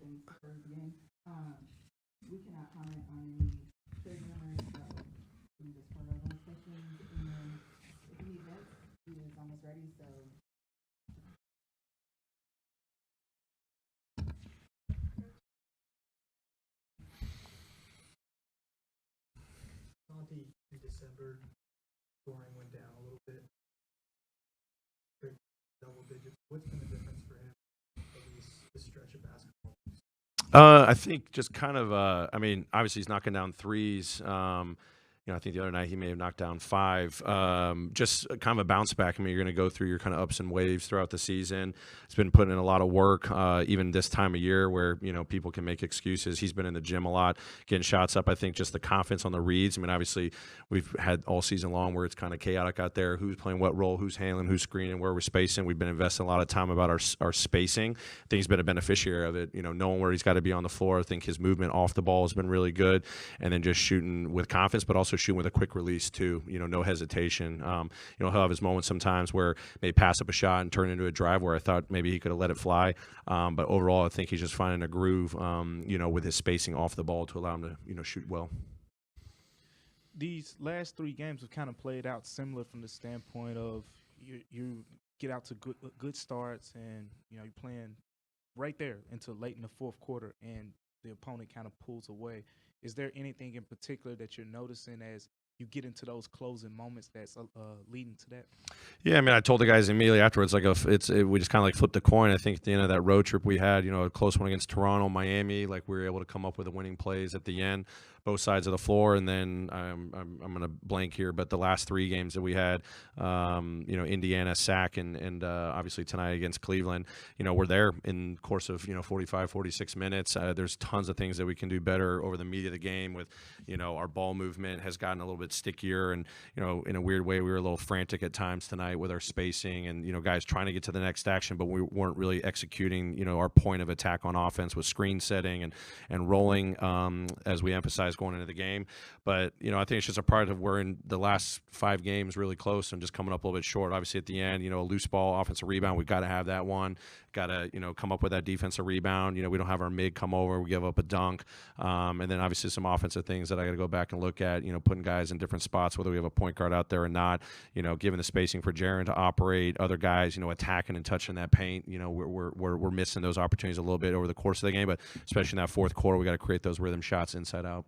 Jenkins for the game. We cannot comment on any trade rumors, so we just part of those questions. And if you need vets, he is almost ready. So Monty in December, scoring went down a little bit. Double digits. What's been the difference for him over this stretch of basketball? I think just kind of, I mean, obviously he's knocking down threes. I think the other night he may have knocked down 5. Just kind of a bounce back. I mean, you're going to go through your kind of ups and waves throughout the season. He's been putting in a lot of work, even this time of year where, people can make excuses. He's been in the gym a lot, getting shots up. I think just the confidence on the reads. I mean, obviously we've had all season long where it's kind of chaotic out there. Who's playing what role, who's handling, who's screening, where we're spacing. We've been investing a lot of time about our spacing. I think he's been a beneficiary of it, knowing where he's got to be on the floor. I think his movement off the ball has been really good, and then just shooting with confidence, but also shooting with a quick release too, no hesitation. He'll have his moments sometimes where maybe pass up a shot and turn into a drive where I thought maybe he could have let it fly. But overall, I think he's just finding a groove, with his spacing off the ball to allow him to, shoot well. These last 3 games have kind of played out similar from the standpoint of you get out to good starts and, you're playing right there until late in the fourth quarter and the opponent kind of pulls away. Is there anything in particular that you're noticing as you get into those closing moments that's leading to that? Yeah, I mean, I told the guys immediately afterwards, we just kind of like flipped a coin. I think at the end of that road trip we had, a close one against Toronto, Miami, we were able to come up with the winning plays at the end, both sides of the floor. And then I'm going to blank here, but the last 3 games that we had, Indiana, Sac, and obviously tonight against Cleveland, we're there in the course of, 45, 46 minutes. There's tons of things that we can do better over the media of the game with, our ball movement has gotten a little bit stickier, and in a weird way we were a little frantic at times tonight with our spacing and guys trying to get to the next action, but we weren't really executing our point of attack on offense with screen setting and rolling, as we emphasized going into the game. But I think it's just a part of we're in the last 5 games really close and just coming up a little bit short. Obviously at the end, a loose ball offensive rebound, we've got to have that one, got to come up with that defensive rebound. We don't have our mid come over, we give up a dunk, and then obviously some offensive things that I got to go back and look at, putting guys in different spots, whether we have a point guard out there or not, giving the spacing for Jiren to operate, other guys, attacking and touching that paint. We're missing those opportunities a little bit over the course of the game, but especially in that fourth quarter, we got to create those rhythm shots inside out.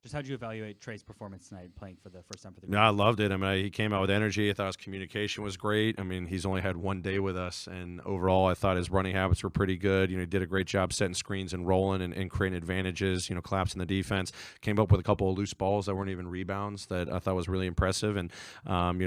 Just how did you evaluate Trey's performance tonight playing for the first time for the No, I loved it. I mean, he came out with energy. I thought his communication was great. I mean, he's only had 1 day with us, and overall, I thought his running habits were pretty good. He did a great job setting screens and rolling and creating advantages, collapsing the defense. Came up with a couple of loose balls that weren't even rebounds that I thought was really impressive. And,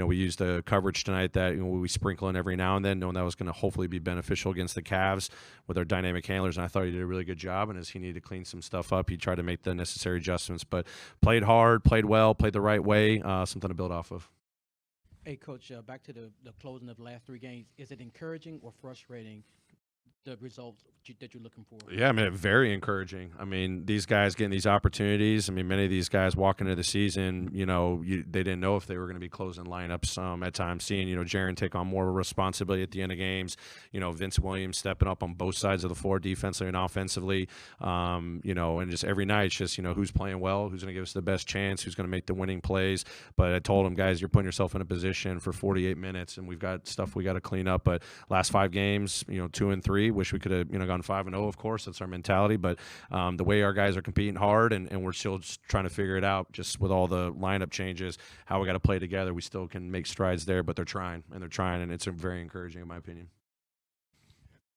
we used a coverage tonight that we sprinkle in every now and then, knowing that was going to hopefully be beneficial against the Cavs with our dynamic handlers. And I thought he did a really good job. And as he needed to clean some stuff up, he tried to make the necessary adjustments. But played hard, played well, played the right way, something to build off of. Hey, Coach, back to the closing of the last 3 games. Is it encouraging or frustrating, the results that you're looking for? Yeah, I mean, very encouraging. I mean, these guys getting these opportunities. I mean, many of these guys walking into the season, they didn't know if they were going to be closing lineups at times. Seeing, Jiren take on more responsibility at the end of games. Vince Williams stepping up on both sides of the floor, defensively and offensively. And just every night, it's just, who's playing well, who's going to give us the best chance, who's going to make the winning plays. But I told them, guys, you're putting yourself in a position for 48 minutes, and we've got stuff we got to clean up. But last 5 games, 2 and 3. Wish we could have gone 5-0. Of course, that's our mentality. But the way our guys are competing hard, and we're still just trying to figure it out. Just with all the lineup changes, how we got to play together, we still can make strides there. But they're trying, and it's very encouraging in my opinion.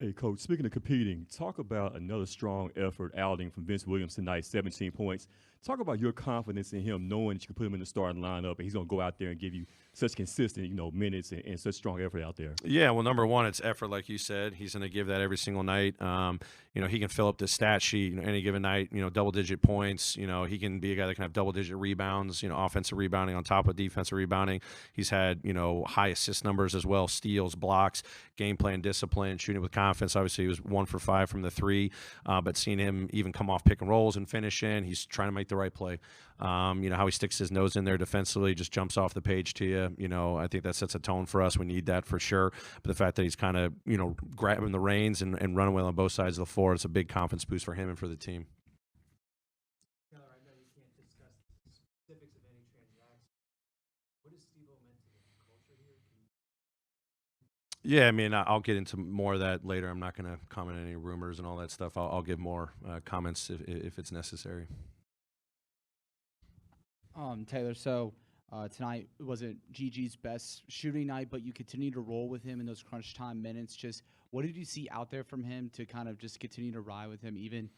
Hey, Coach, speaking of competing, talk about another strong effort outing from Vince Williams tonight, 17 points. Talk about your confidence in him, knowing that you can put him in the starting lineup, and he's going to go out there and give you such consistent, minutes and such strong effort out there. Yeah, well, number one, it's effort, like you said. He's going to give that every single night. He can fill up the stat sheet, any given night, double-digit points. He can be a guy that can have double-digit rebounds, offensive rebounding on top of defensive rebounding. He's had, high assist numbers as well, steals, blocks, game plan discipline, shooting with confidence. Obviously, he was 1 for 5 from the 3, but seeing him even come off pick and rolls and finish in, he's trying to make the right play. You know, how he sticks his nose in there defensively, just jumps off the page to you. You know, I think that sets a tone for us. We need that for sure. But the fact that he's kind of, you know, grabbing the reins and running well on both sides of the floor, it's a big confidence boost for him and for the team. Keller, I know you can't discuss the specifics of any transaction. What does Steve-O meant to the culture here? Yeah, I mean, I'll get into more of that later. I'm not going to comment on any rumors and all that stuff. I'll give more comments if it's necessary. Taylor, so tonight wasn't Gigi's best shooting night, but you continue to roll with him in those crunch time minutes. Just what did you see out there from him to kind of just continue to ride with him even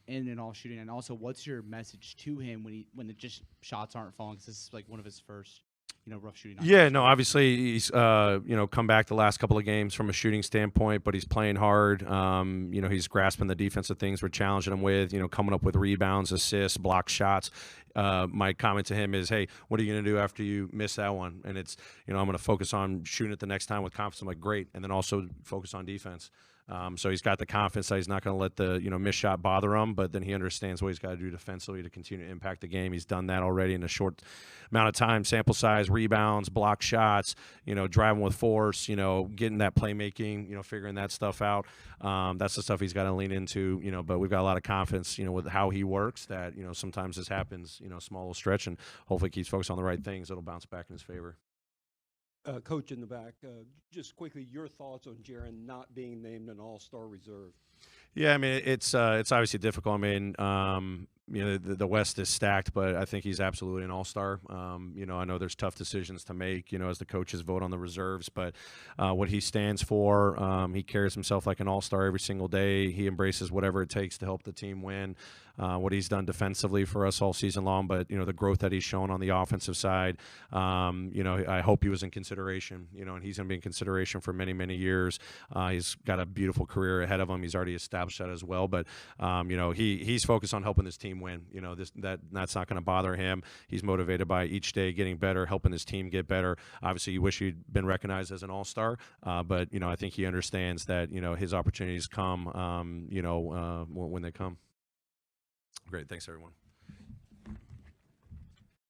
in and all shooting? And also, what's your message to him when the just shots aren't falling? Because this is like one of his first, you know, rough shooting nights. Yeah, no, obviously he's you know, come back the last couple of games from a shooting standpoint, but he's playing hard. You know, he's grasping the defensive things we're challenging him with, you know, coming up with rebounds, assists, block shots. My comment to him is, hey, what are you going to do after you miss that one? And it's, you know, I'm going to focus on shooting it the next time with confidence. I'm like, great. And then also focus on defense. So he's got the confidence that he's not going to let the, you know, missed shot bother him, but then he understands what he's got to do defensively to continue to impact the game. He's done that already in a short amount of time, sample size, rebounds, block shots, you know, driving with force, you know, getting that playmaking, you know, figuring that stuff out. That's the stuff he's got to lean into, you know, but we've got a lot of confidence, you know, with how he works that, you know, sometimes this happens, you know, small little stretch, and hopefully keeps focused on the right things. It'll bounce back in his favor. Coach in the back, just quickly, your thoughts on Jiren not being named an all-star reserve? Yeah, I mean, it's obviously difficult. I mean, you know, the West is stacked, but I think he's absolutely an all-star. You know, I know there's tough decisions to make, you know, as the coaches vote on the reserves, but what he stands for, he carries himself like an all-star every single day. He embraces whatever it takes to help the team win. What he's done defensively for us all season long, but, you know, the growth that he's shown on the offensive side, you know, I hope he was in consideration, you know, and he's going to be in consideration for many, many years. He's got a beautiful career ahead of him. He's already established that as well, but, you know, he's focused on helping this team win. You know, that's not going to bother him. He's motivated by each day getting better, helping his team get better. Obviously, you wish he'd been recognized as an all-star, but, you know, I think he understands that, you know, his opportunities come, you know, when they come. Great. Thanks, everyone.